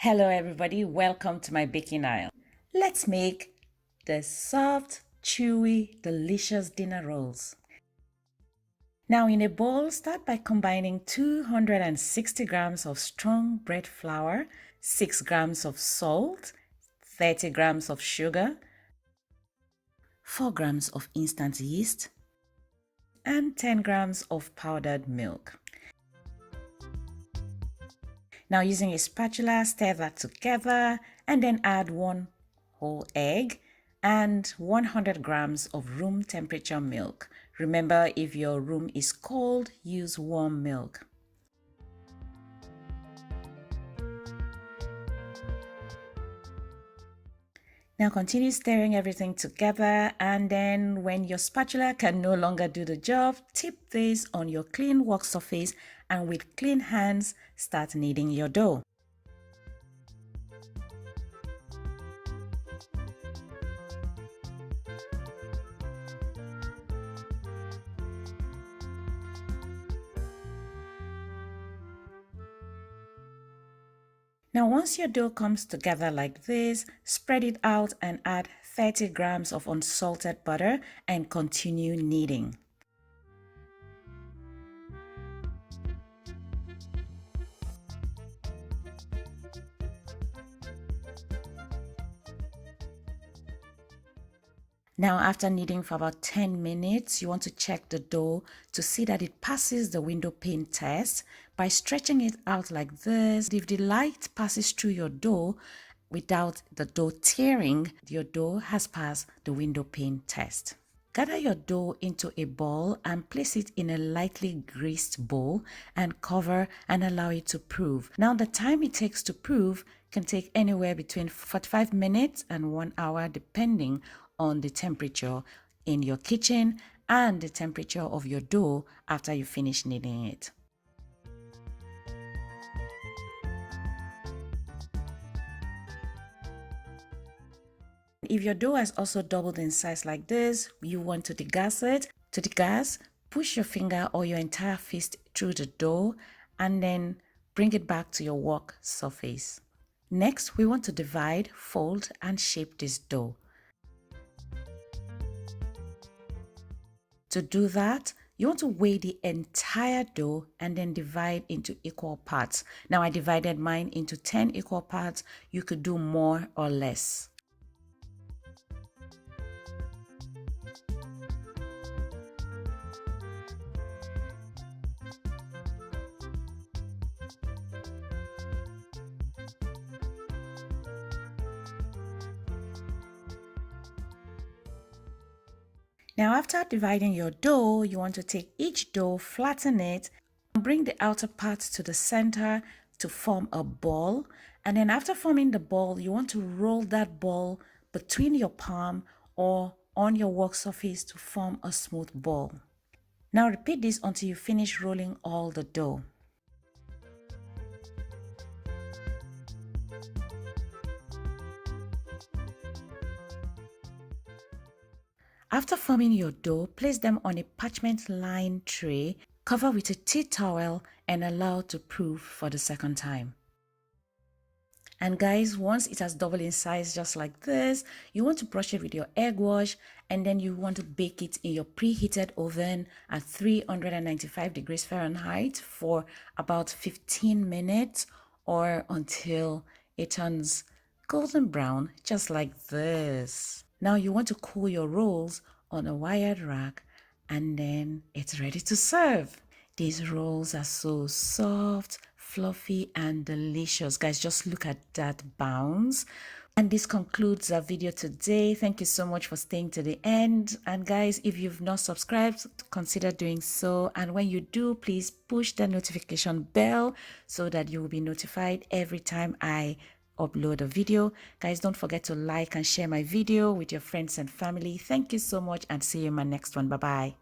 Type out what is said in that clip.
Hello everybody, welcome to my baking aisle. Let's make the soft, chewy, delicious dinner rolls. Now in a bowl, start by combining 260 grams of strong bread flour, 6 grams of salt, 30 grams of sugar, 4 grams of instant yeast, and 10 grams of powdered milk. Now using a spatula, stir that together and then add 1 whole egg and 100 grams of room temperature milk. Remember, if your room is cold, use warm milk. Now continue stirring everything together, and then when your spatula can no longer do the job, tip this on your clean work surface and with clean hands start kneading your dough. Now once your dough comes together like this, spread it out and add 30 grams of unsalted butter and continue kneading. Now after kneading for about 10 minutes, you want to check the dough to see that it passes the window pane test by stretching it out like this. If the light passes through your dough without the dough tearing, your dough has passed the window pane test. Gather your dough into a ball and place it in a lightly greased bowl and cover and allow it to proof. Now the time it takes to proof can take anywhere between 45 minutes and 1 hour depending on the temperature in your kitchen and the temperature of your dough after you finish kneading it. If your dough has also doubled in size like this, you want to degas it. To degas, push your finger or your entire fist through the dough and then bring it back to your work surface. Next, we want to divide, fold, and shape this dough. To do that, you want to weigh the entire dough and then divide into equal parts. Now I divided mine into 10 equal parts. You could do more or less. Now after dividing your dough, you want to take each dough, flatten it, and bring the outer part to the center to form a ball. And then after forming the ball, you want to roll that ball between your palm or on your work surface to form a smooth ball. Now repeat this until you finish rolling all the dough. After forming your dough, place them on a parchment-lined tray, cover with a tea towel, and allow to proof for the second time. And guys, once it has doubled in size just like this, you want to brush it with your egg wash, and then you want to bake it in your preheated oven at 395 degrees Fahrenheit for about 15 minutes or until it turns golden brown, just like this. Now you want to cool your rolls on a wired rack and then it's ready to serve. These rolls are so soft, fluffy, and delicious. Guys, just look at that bounce. And this concludes our video today. Thank you so much for staying to the end. And guys, if you've not subscribed, consider doing so. And when you do, please push the notification bell so that you will be notified every time I upload a video. Guys, don't forget to like and share my video with your friends and family. Thank you so much and see you in my next one. Bye bye.